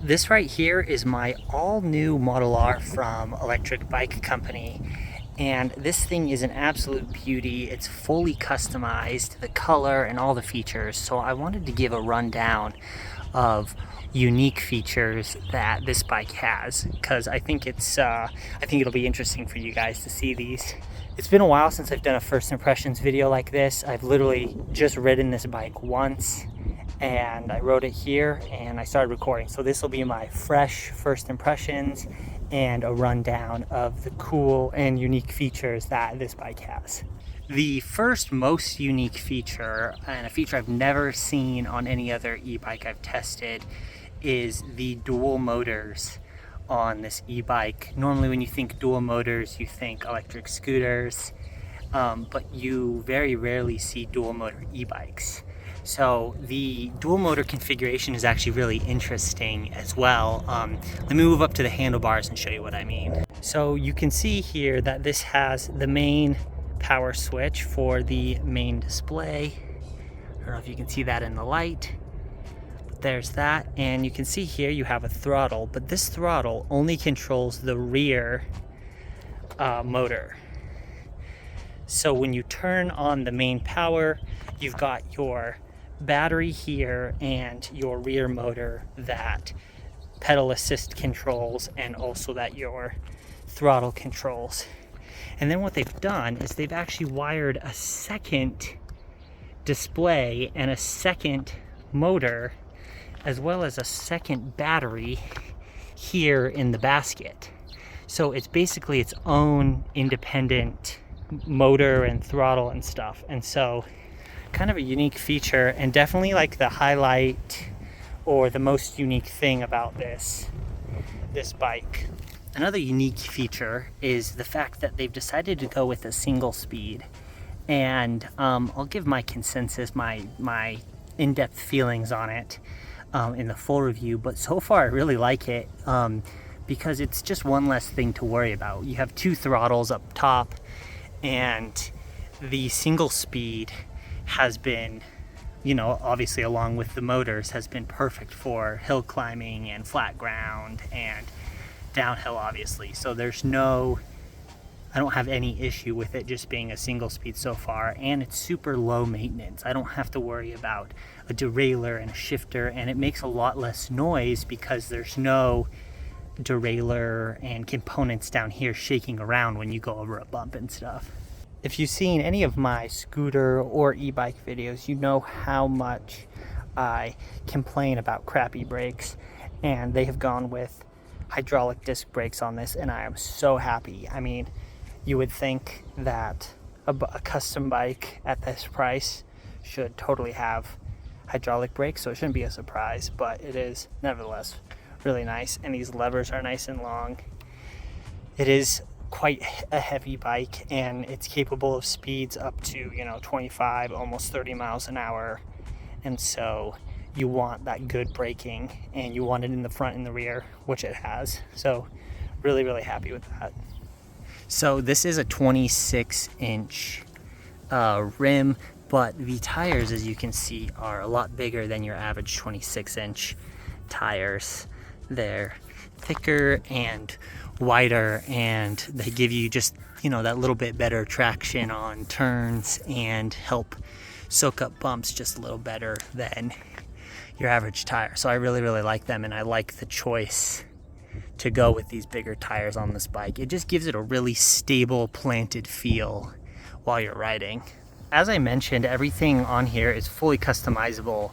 This right here is my all new Model R from Electric Bike Company. And this thing is an absolute beauty. It's fully customized, the color and all the features. So I wanted to give a rundown of unique features that this bike has, because I think it'll be interesting for you guys to see these. It's been a while since I've done a first impressions video like this. I've literally just ridden this bike once, and I rode it here and I started recording. So this will be my fresh first impressions and a rundown of the cool and unique features that this bike has. The first most unique feature, and a feature I've never seen on any other e-bike I've tested, is the dual motors on this e-bike. Normally when you think dual motors, you think electric scooters, but you very rarely see dual motor e-bikes. So the dual motor configuration is actually really interesting as well. Let me move up to the handlebars and show you what I mean. So you can see here that this has the main power switch for the main display. I don't know if you can see that in the light. But there's that, and you can see here you have a throttle, but this throttle only controls the rear motor. So when you turn on the main power, you've got your battery here and your rear motor that pedal assist controls, and also that your throttle controls. And then what they've done is they've actually wired a second display and a second motor, as well as a second battery here in the basket. So it's basically its own independent motor and throttle and stuff. And so kind of a unique feature, and definitely like the highlight or the most unique thing about this bike. Another unique feature is the fact that they've decided to go with a single speed. And I'll give my consensus, my in-depth feelings on it in the full review, but so far I really like it because it's just one less thing to worry about. You have two throttles up top, and the single speed has been, obviously along with the motors, has been perfect for hill climbing and flat ground and downhill, obviously. So I don't have any issue with it just being a single speed so far, and it's super low maintenance. I don't have to worry about a derailleur and a shifter, and it makes a lot less noise because there's no derailleur and components down here shaking around when you go over a bump and stuff. If you've seen any of my scooter or e-bike videos, you know how much I complain about crappy brakes, and they have gone with hydraulic disc brakes on this, and I am so happy. I mean, you would think that a custom bike at this price should totally have hydraulic brakes, so it shouldn't be a surprise, but it is nevertheless really nice, and these levers are nice and long. It is quite a heavy bike, and it's capable of speeds up to 25, almost 30 miles an hour, and so you want that good braking, and you want it in the front and the rear, which it has. So really happy with that. So this is a 26-inch rim, but the tires, as you can see, are a lot bigger than your average 26-inch tires. They're thicker and wider, and they give you just that little bit better traction on turns and help soak up bumps just a little better than your average tire. So I really like them, and I like the choice to go with these bigger tires on this bike. It just gives it a really stable, planted feel while you're riding. As I mentioned, everything on here is fully customizable.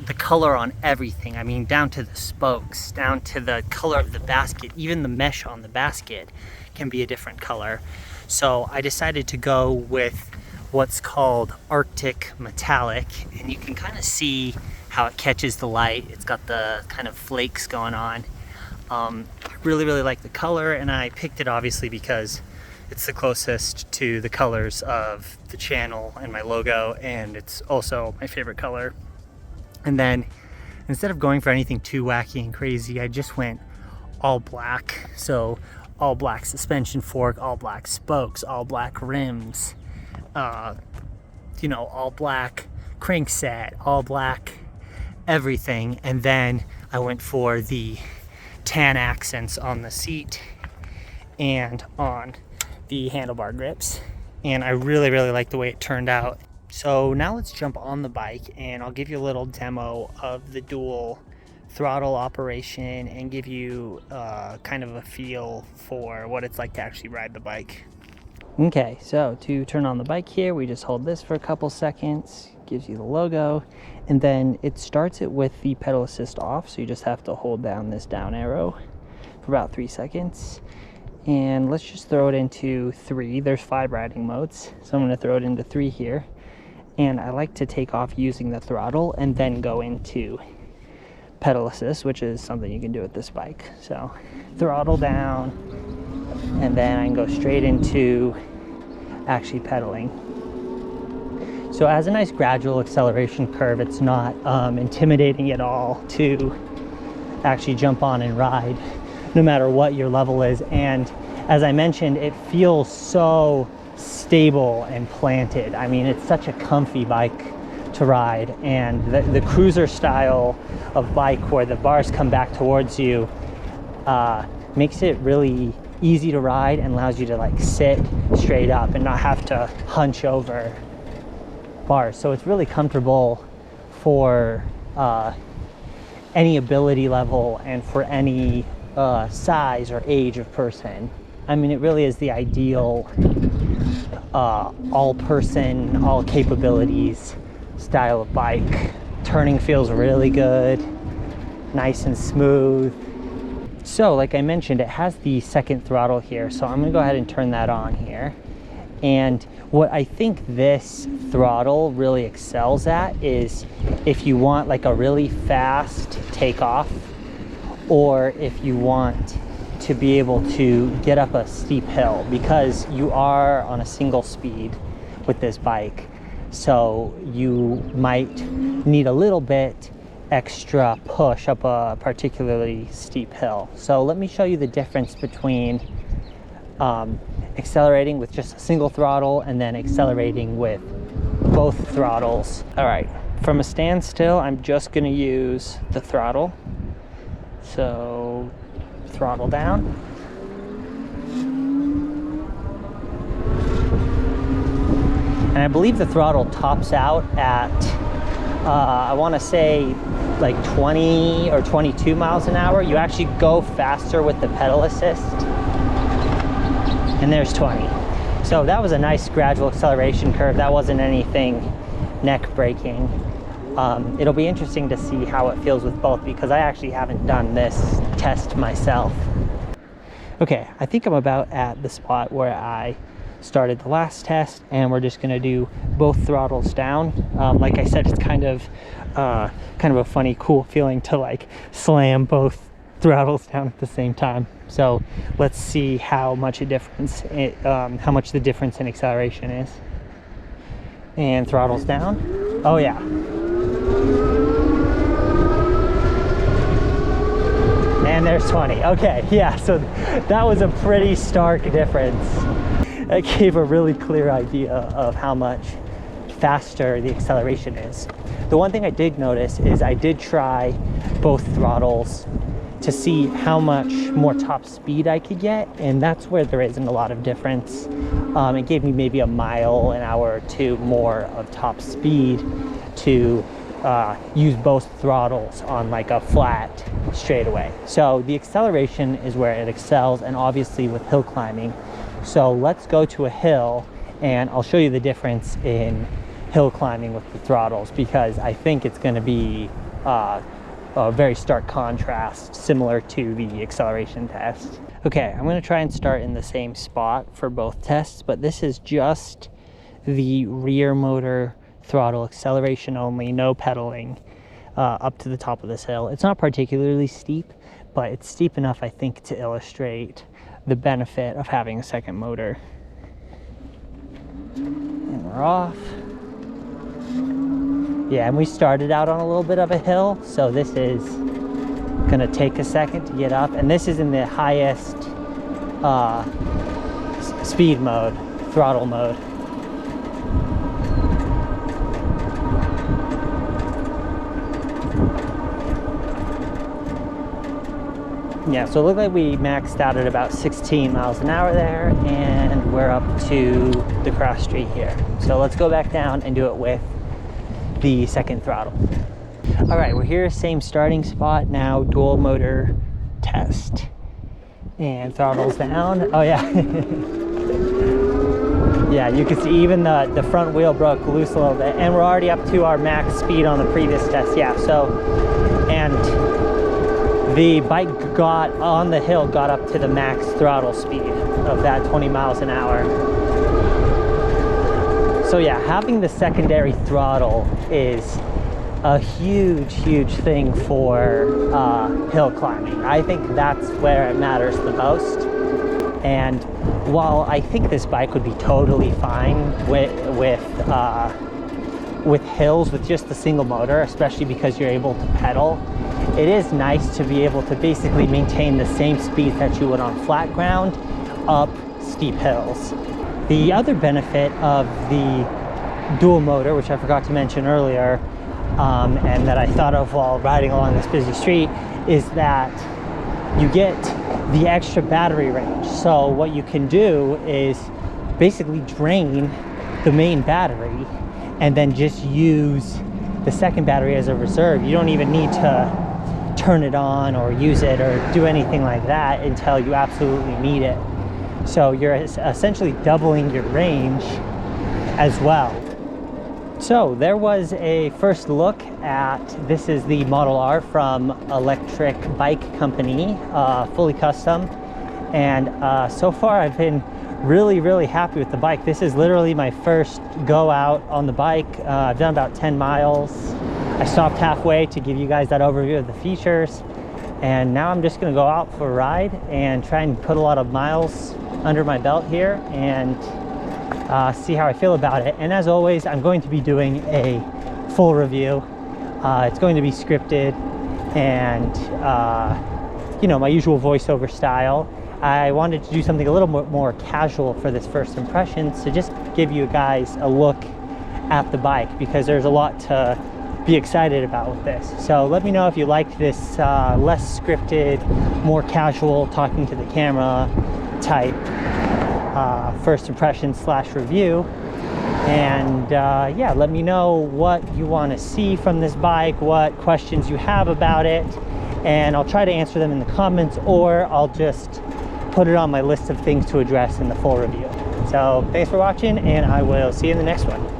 The color on everything, I mean, down to the spokes, down to the color of the basket, even the mesh on the basket can be a different color. So I decided to go with what's called Arctic Metallic, and you can kind of see how it catches the light. It's got the kind of flakes going on. I really like the color, and I picked it obviously because it's the closest to the colors of the channel and my logo, and it's also my favorite color. And then instead of going for anything too wacky and crazy, I just went all black. So all black suspension fork, all black spokes, all black rims, all black crankset, all black everything. And then I went for the tan accents on the seat and on the handlebar grips, and I really like the way it turned out. So now let's jump on the bike and I'll give you a little demo of the dual throttle operation and give you kind of a feel for what it's like to actually ride the bike. Okay, so to turn on the bike here, we just hold this for a couple seconds, gives you the logo, and then it starts it with the pedal assist off, so you just have to hold down this down arrow for about 3 seconds. And let's just throw it into 3. There's 5 riding modes, so I'm going to throw it into 3 here. And I like to take off using the throttle and then go into pedal assist, which is something you can do with this bike. So throttle down, and then I can go straight into actually pedaling. So it has a nice gradual acceleration curve. It's not intimidating at all to actually jump on and ride, no matter what your level is. And as I mentioned, it feels so stable and planted. I mean, it's such a comfy bike to ride, and the cruiser style of bike where the bars come back towards you makes it really easy to ride and allows you to like sit straight up and not have to hunch over bars. So it's really comfortable for any ability level and for any size or age of person. I mean, it really is the ideal all person, all capabilities style of bike. Turning feels really good, nice and smooth. So like I mentioned, it has the second throttle here, so I'm gonna go ahead and turn that on here. And what I think this throttle really excels at is if you want like a really fast takeoff, or if you want to be able to get up a steep hill, because you are on a single speed with this bike. So you might need a little bit extra push up a particularly steep hill. So let me show you the difference between accelerating with just a single throttle and then accelerating with both throttles. All right, from a standstill, I'm just gonna use the throttle. So throttle down. And I believe the throttle tops out at, I want to say like 20 or 22 miles an hour. You actually go faster with the pedal assist. And there's 20. So that was a nice gradual acceleration curve. That wasn't anything neck breaking. It'll be interesting to see how it feels with both, because I actually haven't done this test myself. Okay, I think I'm about at the spot where I started the last test, and we're just gonna do both throttles down. Like I said, it's kind of a funny, cool feeling to like slam both throttles down at the same time. So let's see how much a difference, how much the difference in acceleration is. And throttles down. Oh yeah. And there's 20. Okay, yeah, so that was a pretty stark difference. That gave a really clear idea of how much faster the acceleration is. The one thing I did notice is I did try both throttles to see how much more top speed I could get, and that's where there isn't a lot of difference. It gave me maybe a mile an hour or two more of top speed to use both throttles on like a flat straightaway. So the acceleration is where it excels, and obviously with hill climbing. So let's go to a hill and I'll show you the difference in hill climbing with the throttles, because I think it's going to be a very stark contrast, similar to the acceleration test. Okay, I'm going to try and start in the same spot for both tests, but this is just the rear motor throttle, acceleration only, no pedaling, up to the top of this hill. It's not particularly steep, but it's steep enough, I think, to illustrate the benefit of having a second motor. And we're off. Yeah, and we started out on a little bit of a hill, so this is gonna take a second to get up, and this is in the highest speed mode, throttle mode. Yeah, so it looked like we maxed out at about 16 miles an hour there, and we're up to the cross street here. So let's go back down and do it with the second throttle. All right, we're here, same starting spot now, dual motor test. And throttle's down. Oh yeah. Yeah, you can see even the front wheel broke loose a little bit, and we're already up to our max speed on the previous test. Yeah, so, and the bike got on the hill, got up to the max throttle speed of that 20 miles an hour. So yeah, having the secondary throttle is a huge thing for hill climbing. I think that's where it matters the most. And while I think this bike would be totally fine with hills with just the single motor, especially because you're able to pedal, it is nice to be able to basically maintain the same speed that you would on flat ground up steep hills. The other benefit of the dual motor, which I forgot to mention earlier, and that I thought of while riding along this busy street, is that you get the extra battery range. So what you can do is basically drain the main battery and then just use the second battery as a reserve. You don't even need to turn it on or use it or do anything like that until you absolutely need it. So you're essentially doubling your range as well. So there was a first look at, this is the Model R from Electric Bike Company, fully custom. And so far I've been really happy with the bike. This is literally my first go out on the bike. I've done about 10 miles. I stopped halfway to give you guys that overview of the features. And now I'm just gonna go out for a ride and try and put a lot of miles under my belt here and see how I feel about it. And as always, I'm going to be doing a full review. It's going to be scripted and you know, my usual voiceover style. I wanted to do something a little more casual for this first impression, so just give you guys a look at the bike, because there's a lot to be excited about with this. So let me know if you liked this less scripted, more casual, talking to the camera type first impression / review. And yeah, let me know what you want to see from this bike, what questions you have about it, and I'll try to answer them in the comments, or I'll just put it on my list of things to address in the full review. So thanks for watching, and I will see you in the next one.